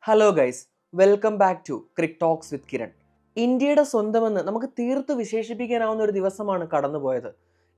Hello guys, welcome back to Crick Talks with Kiran. ഇന്ത്യയുടെ സ്വന്തമെന്ന് നമുക്ക് തീർത്ത് വിശേഷിപ്പിക്കാനാവുന്ന ഒരു ദിവസമാണ് കടന്നുപോയത്.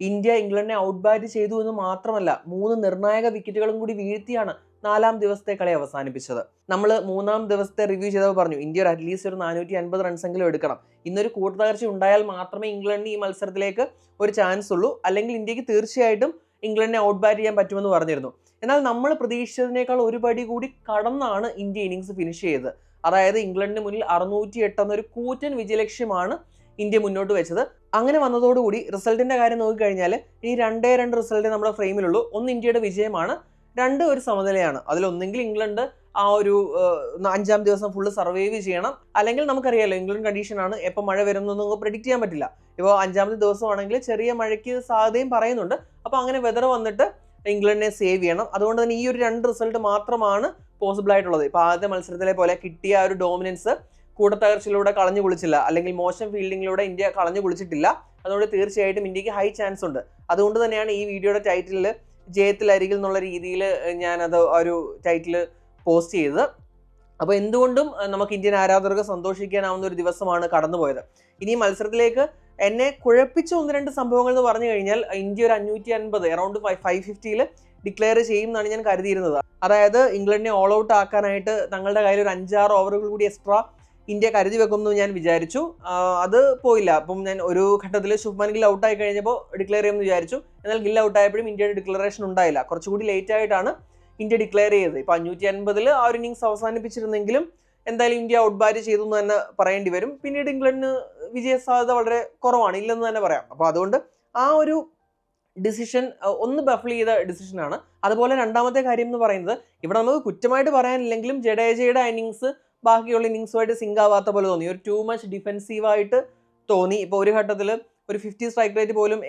ഇന്ത്യ ഇംഗ്ലണ്ടിനെ ഔട്ട് ബാറ്റ് ചെയ്തു എന്ന് മാത്രമല്ല 3 നിർണായക വിക്കറ്റുകളും കൂടി വീഴ്ത്തിയാണ് 4ാം ദിവസത്തെ കളി അവസാനിപ്പിച്ചത്. നമ്മൾ 3ാം ദിവസത്തെ റിവ്യൂ ചെയ്തപ്പോൾ പറഞ്ഞു ഇന്ത്യ ഒരു അറ്റ്ലീസ്റ്റ് ഒരു 450 റൺസെങ്കിലും എടുക്കണം. ഇന്നൊരു കൂട്ടുതകർച്ച ഉണ്ടായാൽ മാത്രമേ ഇംഗ്ലണ്ടിന് ഈ മത്സരത്തിലേക്ക് ഒരു ചാൻസ് ഉള്ളൂ, അല്ലെങ്കിൽ ഇന്ത്യക്ക് തീർച്ചയായിട്ടും ഇംഗ്ലണ്ടിനെ ഔട്ട് ബാറ്റ് ചെയ്യാൻ പറ്റുമെന്ന് പറഞ്ഞിരുന്നു. എന്നാൽ നമ്മൾ പ്രതീക്ഷിച്ചതിനേക്കാൾ ഒരു പടി കൂടി കടന്നാണ് ഇന്ത്യ ഇന്നിങ്സ് ഫിനിഷ് ചെയ്തത്. അതായത് ഇംഗ്ലണ്ടിന് മുന്നിൽ 608 എന്നൊരു കൂറ്റൻ വിജയലക്ഷ്യമാണ് ഇന്ത്യ മുന്നോട്ട് വെച്ചത്. അങ്ങനെ വന്നതോടുകൂടി റിസൾട്ടിന്റെ കാര്യം നോക്കിക്കഴിഞ്ഞാൽ ഇനി 2 റിസൾട്ട് നമ്മുടെ ഫ്രെയിമിലുള്ളൂ. ഒന്ന് ഇന്ത്യയുടെ വിജയമാണ്, 2 ഒരു സമനിലയാണ്. അതിലൊന്നെങ്കിൽ ഇംഗ്ലണ്ട് ആ ഒരു 5ാം ദിവസം ഫുള്ള് സർവൈവ് ചെയ്യണം, അല്ലെങ്കിൽ നമുക്കറിയാലോ ഇംഗ്ലണ്ട് കണ്ടീഷനാണ്, എപ്പോൾ മഴ വരുന്നൊന്നും പ്രെഡിക്റ്റ് ചെയ്യാൻ പറ്റില്ല. ഇപ്പോൾ 5ാമത്തെ ദിവസമാണെങ്കിൽ ചെറിയ മഴയ്ക്ക് സാധ്യതയും പറയുന്നുണ്ട്. അപ്പോൾ അങ്ങനെ വെതർ വന്നിട്ട് ഇംഗ്ലണ്ടിനെ സേവ് ചെയ്യണം. അതുകൊണ്ട് തന്നെ ഈ ഒരു 2 റിസൾട്ട് മാത്രമാണ് പോസിബിൾ ആയിട്ടുള്ളത്. ഇപ്പോൾ ആദ്യത്തെ മത്സരത്തിലെ പോലെ കിട്ടിയ ആ ഒരു ഡോമിനൻസ് കൂട്ടത്തകർച്ചയിലൂടെ കളഞ്ഞു കുളിച്ചില്ല, അല്ലെങ്കിൽ മോശം ഫീൽഡിങ്ങിലൂടെ ഇന്ത്യ കളഞ്ഞു കുളിച്ചിട്ടില്ല. അതുകൊണ്ട് തീർച്ചയായിട്ടും ഇന്ത്യക്ക് ഹൈ ചാൻസ് ഉണ്ട്. അതുകൊണ്ട് തന്നെയാണ് ഈ വീഡിയോയുടെ ടൈറ്റിലിൽ ജയത്തിലരികിൽ എന്നുള്ള രീതിയിൽ ഞാനത് ഒരു ടൈറ്റിൽ പോസ്റ്റ് ചെയ്തത്. അപ്പോൾ എന്തുകൊണ്ടും നമുക്ക് ഇന്ത്യൻ ആരാധകർക്ക് സന്തോഷിക്കാനാവുന്ന ഒരു ദിവസമാണ് കടന്നുപോയത്. ഇനി മത്സരത്തിലേക്ക് എന്നെ കുഴപ്പിച്ച 1-2 സംഭവങ്ങൾ എന്ന് പറഞ്ഞു കഴിഞ്ഞാൽ ഇന്ത്യ ഒരു 550 അറൌണ്ട് 550 ഡിക്ലെയർ ചെയ്യും എന്നാണ് ഞാൻ കരുതിയിരുന്നത്. അതായത് ഇംഗ്ലണ്ടിനെ ഓൾ ഔട്ട് ആക്കാനായിട്ട് തങ്ങളുടെ കയ്യിൽ ഒരു 5-6 ഓവറുകൾ കൂടി എക്സ്ട്രാ ഇന്ത്യ കരുതി വെക്കുമെന്ന് ഞാൻ വിചാരിച്ചു. അത് പോയില്ല. അപ്പം ഞാൻ ഒരു ഘട്ടത്തിൽ ശുഭ്മാൻ ഗിൽ ഔട്ടായി കഴിഞ്ഞപ്പോൾ ഡിക്ലെയർ ചെയ്യുമെന്ന് വിചാരിച്ചു. എന്നാൽ ഗിൽ ഔട്ടായപ്പോഴും ഇന്ത്യയുടെ ഡിക്ലറേഷൻ ഉണ്ടായില്ല. കുറച്ചുകൂടി ലേറ്റ് ആയിട്ടാണ് ഇന്ത്യ ഡിക്ലെയർ ചെയ്തത്. ഇപ്പോൾ 550 ആ ഒരു ഇന്നിങ്സ് അവസാനിപ്പിച്ചിരുന്നെങ്കിലും എന്തായാലും ഇന്ത്യ ഔട്ട് ബാറ്റ് ചെയ്തു എന്ന് തന്നെ പറയേണ്ടി വരും. പിന്നീട് ഇംഗ്ലണ്ടിന് വിജയ സാധ്യത വളരെ കുറവാണ്, ഇല്ലെന്ന് തന്നെ പറയാം. അപ്പോൾ അതുകൊണ്ട് ആ ഒരു ഡിസിഷൻ ഒന്ന് ബഫിൾ ചെയ്ത ഡിസിഷനാണ്. അതുപോലെ രണ്ടാമത്തെ കാര്യം എന്ന് പറയുന്നത്, ഇവിടെ നമുക്ക് കുറ്റമായിട്ട് പറയാനില്ലെങ്കിലും ജഡേജയുടെ ഇന്നിങ്സ് ബാക്കിയുള്ള ഇന്നിങ്സുമായിട്ട് സിങ്ക് ആവാത്ത പോലെ തോന്നി. ഒരു ടു മച്ച് ഡിഫെൻസീവായിട്ട് തോന്നി. ഇപ്പോൾ ഒരു ഘട്ടത്തിൽ ഒരു 50 സ്ട്രൈക്ക് റേറ്റ് പോലും,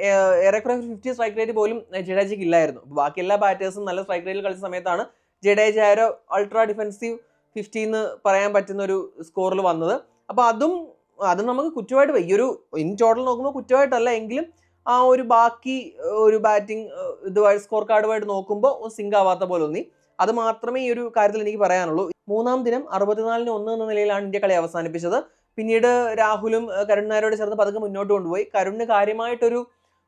ഏറെക്കുറെ 50 സ്ട്രൈക്ക് റേറ്റ് പോലും ജഡേജയ്ക്ക് ഇല്ലായിരുന്നു. ബാക്കി എല്ലാ ബാറ്റേഴ്സും നല്ല സ്ട്രൈക്ക് റേറ്റിൽ കളിച്ച സമയത്താണ് ജഡേജ ഒരു അൾട്രാ ഡിഫെൻസീവ് 50 എന്ന് പറയാൻ പറ്റുന്ന ഒരു സ്കോറിൽ വന്നത്. അപ്പോൾ അത് നമുക്ക് കുറ്റമായിട്ട്, ഈ ഒരു ഇൻ ടോട്ടൽ നോക്കുമ്പോൾ കുറ്റമായിട്ടല്ല, എങ്കിലും ആ ഒരു ബാക്കി ഒരു ബാറ്റിംഗ് ഇതുമായി സ്കോർ കാർഡുമായിട്ട് നോക്കുമ്പോൾ സിങ്ക് ആവാത്ത പോലെ തോന്നി. അത് മാത്രമേ ഈ ഒരു കാര്യത്തിൽ എനിക്ക് പറയാനുള്ളൂ. 3ാം ദിനം 64-1 എന്ന നിലയിലാണ് ഇന്ത്യ കളി അവസാനിപ്പിച്ചത്. പിന്നീട് രാഹുലും കരുൺ നായരോട് ചേർന്ന് പതുക്കെ മുന്നോട്ട് കൊണ്ടുപോയി. കരുണിന് കാര്യമായിട്ടൊരു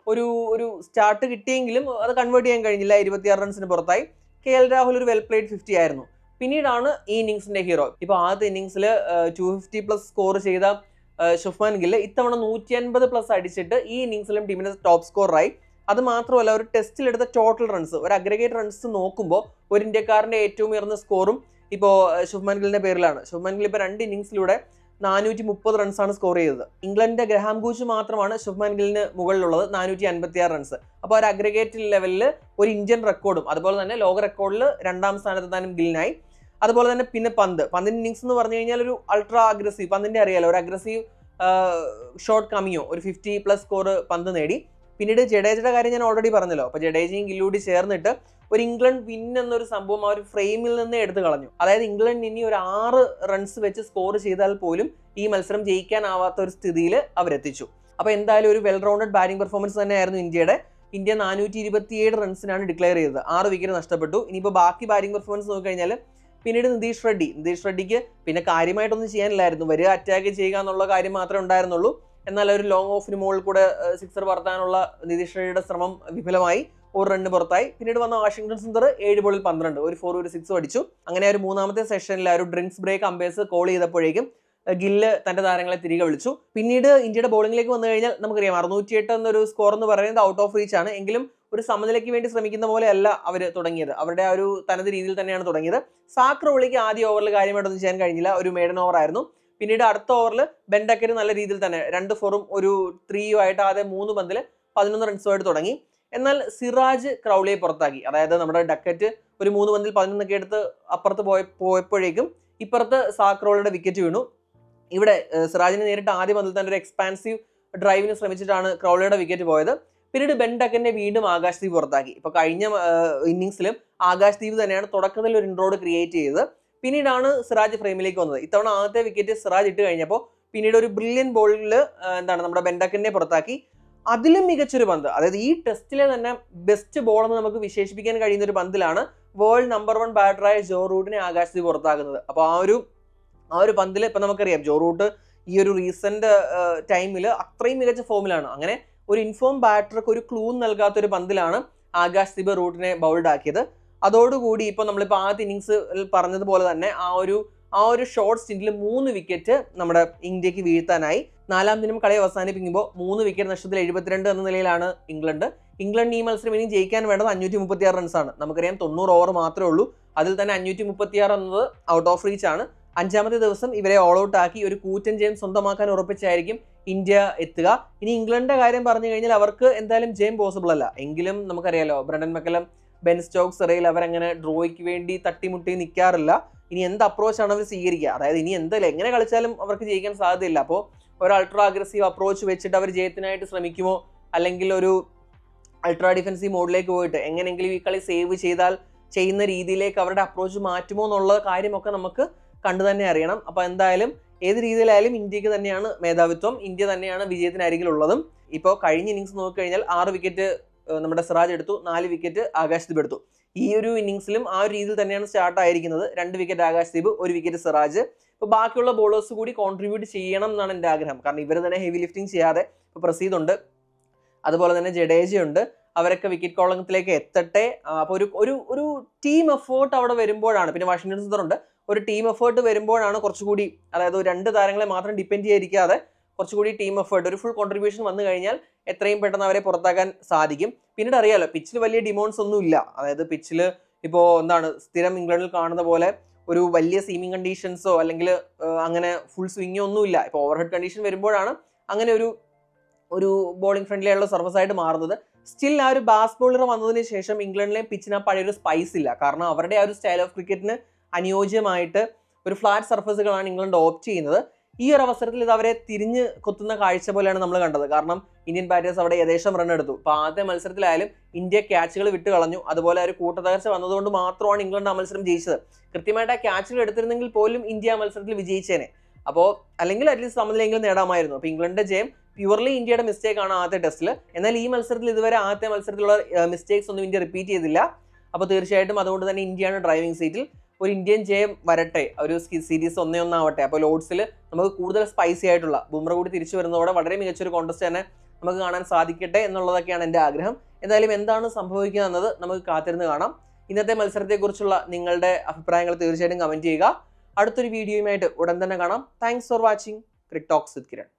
ഒരു ഒരു സ്റ്റാർട്ട് കിട്ടിയെങ്കിലും അത് കൺവേർട്ട് ചെയ്യാൻ കഴിഞ്ഞില്ല. 26 റൺസിന് പുറത്തായി. KL രാഹുൽ ഒരു വെൽ പ്ലേഡ് 50 ആയിരുന്നു. പിന്നീടാണ് ഈ ഇന്നിങ്സിന്റെ ഹീറോ. ഇപ്പോൾ ആദ്യത്തെ ഇന്നിങ്സിൽ 250+ സ്കോർ ചെയ്ത ശുഭ്മാൻ ഗിൽ ഇത്തവണ 150+ അടിച്ചിട്ട് ഈ ഇന്നിങ്സിലും ടീമിന്റെ ടോപ്പ് സ്കോറായി. അത് മാത്രമല്ല, ഒരു ടെസ്റ്റിലെടുത്ത ടോട്ടൽ റൺസ്, ഒരു അഗ്രഗേറ്റ് റൺസ് നോക്കുമ്പോൾ ഒരു ഇന്ത്യക്കാരന്റെ ഏറ്റവും ഉയർന്ന സ്കോറും ഇപ്പോൾ ശുഭ്മാൻ ഗില്ലിന്റെ പേരിലാണ്. ശുഭ്മാൻ ഗിൽ ഇപ്പോൾ 2 ഇന്നിങ്സിലൂടെ 430 റൺസാണ് സ്കോർ ചെയ്തത്. ഇംഗ്ലണ്ടിന്റെ ഗ്രഹാം ഗൂച്ച് മാത്രമാണ് ശുഭ്മാൻ ഗില്ലിന് മുകളിലുള്ളത്, 456 റൺസ്. അപ്പോൾ ഒരു അഗ്രഗേറ്റ് ലെവലിൽ ഒരു ഇന്ത്യൻ റെക്കോർഡും അതുപോലെ തന്നെ ലോക റെക്കോർഡിൽ 2ാം സ്ഥാനത്തെത്താനും ഗില്ലിനായി. അതുപോലെ തന്നെ പിന്നെ പന്തിന്റെ ഇന്നിങ്സ് എന്ന് പറഞ്ഞു കഴിഞ്ഞാൽ ഒരു അൾട്രാ അഗ്രസീവ്, പന്തിന്റെ അറിയാലോ, ഒരു അഗ്രസീവ് ഷോട്ട് കമിയോ, ഒരു 50+ സ്കോർ പന്ത് നേടി. പിന്നീട് ജഡേജയുടെ കാര്യം ഞാൻ ഓൾറെഡി പറഞ്ഞല്ലോ. അപ്പോൾ ജഡേജയും ഗില്ലൂടി ചേർന്നിട്ട് ഒരു ഇംഗ്ലണ്ട് വിൻ എന്നൊരു സംഭവം ആ ഒരു ഫ്രെയിമിൽ നിന്ന് എടുത്തു കളഞ്ഞു. അതായത് ഇംഗ്ലണ്ട് ഇനി ഒരു 6 റൺസ് വെച്ച് സ്കോർ ചെയ്താൽ പോലും ഈ മത്സരം ജയിക്കാനാവാത്ത ഒരു സ്ഥിതിയിൽ അവരെത്തിച്ചു. അപ്പോൾ എന്തായാലും ഒരു വെൽ റൗണ്ടഡ് ബാറ്റിംഗ് പെർഫോമൻസ് തന്നെയായിരുന്നു ഇന്ത്യയുടെ. ഇന്ത്യ 427 റൺസിനാണ് ഡിക്ലെയർ ചെയ്തത്. 6 വിക്കറ്റ് നഷ്ടപ്പെട്ടു. ഇനിയിപ്പോൾ ബാക്കി ബാറ്റിംഗ് പെർഫോമൻസ് നോക്കിക്കഴിഞ്ഞാൽ പിന്നീട് നിതീഷ് റെഡ്ഡിക്ക് പിന്നെ കാര്യമായിട്ടൊന്നും ചെയ്യാനില്ലായിരുന്നു. വരിക അറ്റാക്ക് ചെയ്യുക എന്നുള്ള കാര്യം മാത്രമേ ഉണ്ടായിരുന്നുള്ളൂ. എന്നാൽ ഒരു ലോങ് ഓഫിന് മുകളിൽ കൂടെ 6 പറത്താനുള്ള നിതീഷ് റെഡ്ഡിയുടെ ശ്രമം വിഫലമായി. 1 റണ്ണ് പുറത്തായി. പിന്നീട് വന്ന വാഷിംഗ്ടൺ സുന്ദർ 7 ബോളിൽ 12, ഒരു 4 ഒരു 6 അടിച്ചു. അങ്ങനെ ഒരു 3ാമത്തെ സെഷനിൽ ഒരു ഡ്രിങ്ക്സ് ബ്രേക്ക് അമ്പയേഴ്സ് കോൾ ചെയ്തപ്പോഴേക്കും ഗില്ല് തന്റെ താരങ്ങളെ തിരികെ വിളിച്ചു. പിന്നീട് ഇന്ത്യയുടെ ബോളിംഗിലേക്ക് വന്നു കഴിഞ്ഞാൽ നമുക്കറിയാം 608 എന്നൊരു സ്കോർ എന്ന് പറയുന്നത് ഔട്ട് ഓഫ് റീച്ച് ആണ്. എങ്കിലും ഒരു സമനിലയ്ക്ക് വേണ്ടി ശ്രമിക്കുന്ന പോലെയല്ല അവർ തുടങ്ങിയത്. അവരുടെ ആ ഒരു തനത് രീതിയിൽ തന്നെയാണ് തുടങ്ങിയത്. സാക് റോളിക്ക് ആദ്യ ഓവറിൽ കാര്യമായിട്ടൊന്നും ചെയ്യാൻ കഴിഞ്ഞില്ല. ഒരു മേഡൻ ഓവർ ആയിരുന്നു. പിന്നീട് അടുത്ത ഓവറിൽ ബെൻ ഡക്കറ്റ് നല്ല രീതിയിൽ തന്നെ 2 4ഉം ഒരു 3ഉം ആയിട്ട് ആദ്യം 3 പന്തിൽ 11 റൺസുമായിട്ട് തുടങ്ങി. എന്നാൽ സിറാജ് ക്രൗളിയെ പുറത്താക്കി. അതായത് നമ്മുടെ ഡക്കറ്റ് ഒരു 3 പന്തിൽ 11 എടുത്ത് അപ്പുറത്ത് പോയപ്പോഴേക്കും ഇപ്പുറത്ത് സാക് റോളിയുടെ വിക്കറ്റ് വീണു. ഇവിടെ സിറാജിനെ നേരിട്ട് ആദ്യ പന്തിൽ തന്നെ ഒരു എക്സ്പാൻസീവ് ഡ്രൈവിന് ശ്രമിച്ചിട്ടാണ് ക്രൗളിയുടെ വിക്കറ്റ് പോയത്. പിന്നീട് ബെൻ ഡക്കറ്റിനെ വീണ്ടും ആകാശ്ദീപ് പുറത്താക്കി. ഇപ്പോൾ കഴിഞ്ഞ ഇന്നിങ്സിലും ആകാശ്ദീപ് തന്നെയാണ് തുടക്കത്തിൽ ഒരു ഇൻറോഡ് ക്രിയേറ്റ് ചെയ്തത്. പിന്നീടാണ് സിറാജ് ഫ്രെയിമിലേക്ക് വന്നത്. ഇത്തവണ ആദ്യത്തെ വിക്കറ്റ് സിറാജ് ഇട്ട് കഴിഞ്ഞപ്പോൾ പിന്നീട് ഒരു ബ്രില്യൻ ബോളിൽ നമ്മുടെ ബെൻ ഡക്കറ്റിനെ പുറത്താക്കി. അതിലും മികച്ചൊരു പന്ത്, അതായത് ഈ ടെസ്റ്റിലെ തന്നെ ബെസ്റ്റ് ബോൾ എന്ന് നമുക്ക് വിശേഷിപ്പിക്കാൻ കഴിയുന്ന ഒരു പന്തിലാണ് വേൾഡ് നമ്പർ 1 ബാറ്ററായ ജോ റൂട്ടിനെ ആകാശദീപ് പുറത്താക്കുന്നത്. അപ്പോൾ ആ ഒരു പന്തിൽ ഇപ്പം നമുക്കറിയാം ജോ റൂട്ട് ഈ ഒരു റീസെന്റ് ടൈമിൽ അത്രയും മികച്ച ഫോമിലാണ്. അങ്ങനെ ഒരു ഇൻഫോം ബാറ്റർക്ക് ഒരു ക്ലൂ നൽകാത്ത ഒരു പന്തിലാണ് ആകാശദീപ് റൂട്ടിനെ ബൗൾഡ് ആക്കിയത്. അതോടുകൂടി ഇപ്പോൾ നമ്മളിപ്പോൾ ആദ്യ ഇന്നിങ്സിൽ പറഞ്ഞതുപോലെ തന്നെ ആ ഒരു ഷോർട്ട് സ്റ്റിൻറ്റിൽ 3 വിക്കറ്റ് നമ്മുടെ ഇന്ത്യക്ക് വീഴ്ത്താനായി. 4ാം ദിനം കളി അവസാനിപ്പിക്കുമ്പോൾ 3 വിക്കറ്റ് നഷ്ടത്തിൽ 72 എന്ന നിലയിലാണ് ഇംഗ്ലണ്ട് ഈ മത്സരം ഇനി ജയിക്കാൻ വേണ്ടത് 536 റൺസാണ്. നമുക്കറിയാം 90 ഓവർ മാത്രമേ ഉള്ളൂ. അതിൽ തന്നെ 536 എന്നത് ഔട്ട് ഓഫ് റീച്ച് ആണ്. 5ാമത്തെ ദിവസം ഇവരെ ഓൾ ഔട്ട് ആക്കി ഒരു കൂറ്റൻ ജയം സ്വന്തമാക്കാൻ ഉറപ്പിച്ചായിരിക്കും ഇന്ത്യ എത്തുക. ഇനി ഇംഗ്ലണ്ടിന്റെ കാര്യം പറഞ്ഞു കഴിഞ്ഞാൽ അവർക്ക് എന്തായാലും ജയം പോസിബിൾ അല്ല. എങ്കിലും നമുക്കറിയാലോ ബ്രണ്ടൻ മക്കലം, ബെൻ സ്റ്റോക്സ്, ഇറയിൽ അവരങ്ങനെ ഡ്രോയ്ക്ക് വേണ്ടി തട്ടിമുട്ടി നിൽക്കാറില്ല. ഇനി എന്ത് അപ്രോച്ചാണ് അവർ സ്വീകരിക്കുക, അതായത് ഇനി എന്തായാലും എങ്ങനെ കളിച്ചാലും അവർക്ക് ജയിക്കാൻ സാധ്യതയില്ല. അപ്പോൾ ഒരു അൾട്രാ അഗ്രസീവ് അപ്രോച്ച് വെച്ചിട്ട് അവർ ജയത്തിനായിട്ട് ശ്രമിക്കുമോ, അല്ലെങ്കിൽ ഒരു അൾട്രാ ഡിഫൻസീവ് മോഡിലേക്ക് പോയിട്ട് എങ്ങനെയെങ്കിലും ഈ കളി സേവ് ചെയ്യുന്ന രീതിയിലേക്ക് അവരുടെ അപ്രോച്ച് മാറ്റുമോ എന്നുള്ള കാര്യമൊക്കെ നമുക്ക് കണ്ടു തന്നെ അറിയണം. അപ്പോൾ എന്തായാലും ഏത് രീതിയിലായാലും ഇന്ത്യക്ക് തന്നെയാണ് മേധാവിത്വം, ഇന്ത്യ തന്നെയാണ് വിജയത്തിനരികിലുള്ളതും. ഇപ്പോൾ കഴിഞ്ഞ ഇന്നിങ്സ് നോക്കിക്കഴിഞ്ഞാൽ 6 വിക്കറ്റ് നമ്മുടെ സിറാജ് എടുത്തു, 4 വിക്കറ്റ് ആകാശദീപ് എടുത്തു. ഈ ഒരു ഇന്നിങ്സിലും ആ ഒരു രീതിയിൽ തന്നെയാണ് സ്റ്റാർട്ട് ആയിരിക്കുന്നത്. 2 വിക്കറ്റ് ആകാശദീപ്, 1 വിക്കറ്റ് സിറാജ്. ഇപ്പോൾ ബാക്കിയുള്ള ബോളേഴ്സ് കൂടി കോൺട്രിബ്യൂട്ട് ചെയ്യണം എന്നാണ് എൻ്റെ ആഗ്രഹം. കാരണം ഇവർ തന്നെ ഹെവി ലിഫ്റ്റിംഗ് ചെയ്യാതെ ഇപ്പോൾ പ്രസീദ് ഉണ്ട്, അതുപോലെ തന്നെ ജഡേജയുണ്ട്, അവരൊക്കെ വിക്കറ്റ് കോളത്തിലേക്ക് എത്തട്ടെ. അപ്പോൾ ഒരു ടീം എഫേർട്ട് അവിടെ വരുമ്പോഴാണ്, പിന്നെ വാഷിംഗ്ടൺ സുന്ദറുണ്ട്, ഒരു ടീം എഫേർട്ട് വരുമ്പോഴാണ് കുറച്ചുകൂടി, അതായത് 2 താരങ്ങളെ മാത്രം ഡിപ്പെൻഡ് ചെയ്യാതിരിക്കാതെ കുറച്ചുകൂടി ടീം എഫേർട്ട്, ഒരു ഫുൾ കോൺട്രിബ്യൂഷൻ വന്നു കഴിഞ്ഞാൽ എത്രയും പെട്ടെന്ന് അവരെ പുറത്താക്കാൻ സാധിക്കും. പിന്നീട് അറിയാലോ പിച്ചിൽ വലിയ ഡിമോൺസ് ഒന്നും ഇല്ല. അതായത് പിച്ചിൽ ഇപ്പോൾ സ്ഥിരം ഇംഗ്ലണ്ടിൽ കാണുന്ന പോലെ ഒരു വലിയ സീമിംഗ് കണ്ടീഷൻസോ അല്ലെങ്കിൽ അങ്ങനെ ഫുൾ സ്വിങ്ങോ ഒന്നുമില്ല. ഇപ്പോൾ ഓവർഹെഡ് കണ്ടീഷൻ വരുമ്പോഴാണ് അങ്ങനെ ഒരു ബോളിംഗ് ഫ്രണ്ട്ലി ആയിട്ടുള്ള സർഫസ് ആയിട്ട് മാറുന്നത്. സ്റ്റിൽ ആ ഒരു ബാസ് ബോളർ വന്നതിന് ശേഷം ഇംഗ്ലണ്ടിലെ പിച്ചിന് ആ പഴയൊരു സ്പൈസ് ഇല്ല. കാരണം അവരുടെ ആ ഒരു സ്റ്റൈൽ ഓഫ് ക്രിക്കറ്റിന് അനുയോജ്യമായിട്ട് ഒരു ഫ്ലാറ്റ് സർഫസുകളാണ് ഇംഗ്ലണ്ട് ഓപ്റ്റ് ചെയ്യുന്നത്. ഈ ഒരു അവസരത്തിൽ ഇത് അവരെ തിരിഞ്ഞ് കൊത്തുന്ന കാഴ്ച പോലെയാണ് നമ്മൾ കണ്ടത്. കാരണം ഇന്ത്യൻ ബാറ്റേഴ്സ് അവിടെ ഏകദേശം റൺ എടുത്തു. അപ്പോൾ ആദ്യ മത്സരത്തിലായാലും ഇന്ത്യ ക്യാച്ചുകൾ വിട്ട് കളഞ്ഞു. അതുപോലെ ഒരു കൂട്ടത്തകർച്ച വന്നതുകൊണ്ട് മാത്രമാണ് ഇംഗ്ലണ്ട് ആ മത്സരം ജയിച്ചത്. കൃത്യമായിട്ട് ആ ക്യാച്ചുകൾ എടുത്തിരുന്നെങ്കിൽ പോലും ഇന്ത്യ ആ മത്സരത്തിൽ വിജയിച്ചേനെ. അപ്പോൾ അല്ലെങ്കിൽ അറ്റ്ലീസ്റ്റ് സമനിലെങ്കിലും നേടാമായിരുന്നു. അപ്പോൾ ഇംഗ്ലണ്ടിന്റെ ജയം പ്യുവർലി ഇന്ത്യയുടെ മിസ്റ്റേക്ക് ആണ് ആദ്യത്തെ ടെസ്റ്റിൽ. എന്നാൽ ഈ മത്സരത്തിൽ ഇതുവരെ ആദ്യത്തെ മത്സരത്തിലുള്ള മിസ്റ്റേക്സ് ഒന്നും ഇന്ത്യ റിപ്പീറ്റ് ചെയ്തില്ല. അപ്പോൾ തീർച്ചയായിട്ടും അതുകൊണ്ട് തന്നെ ഇന്ത്യയാണ് ഡ്രൈവിംഗ് സീറ്റിൽ. ഒരു ഇന്ത്യൻ ജയം വരട്ടെ, ഒരു സീരീസ് 1-1 ആവട്ടെ. അപ്പോൾ ലോർഡ്സിൽ നമുക്ക് കൂടുതൽ സ്പൈസി ആയിട്ടുള്ള ബുംറ കൂടി തിരിച്ചു വരുന്നതോടെ വളരെ മികച്ചൊരു കോൺടെസ്റ്റ് തന്നെ നമുക്ക് കാണാൻ സാധിക്കട്ടെ എന്നുള്ളതൊക്കെയാണ് എൻ്റെ ആഗ്രഹം. എന്തായാലും എന്താണ് സംഭവിക്കുക എന്നത് നമുക്ക് കാത്തിരുന്ന് കാണാം. ഇന്നത്തെ മത്സരത്തെക്കുറിച്ചുള്ള നിങ്ങളുടെ അഭിപ്രായങ്ങൾ തീർച്ചയായിട്ടും കമൻറ്റ് ചെയ്യുക. അടുത്തൊരു വീഡിയോയുമായിട്ട് ഉടൻ തന്നെ കാണാം. Thanks for watching Crick Talks with Kiran.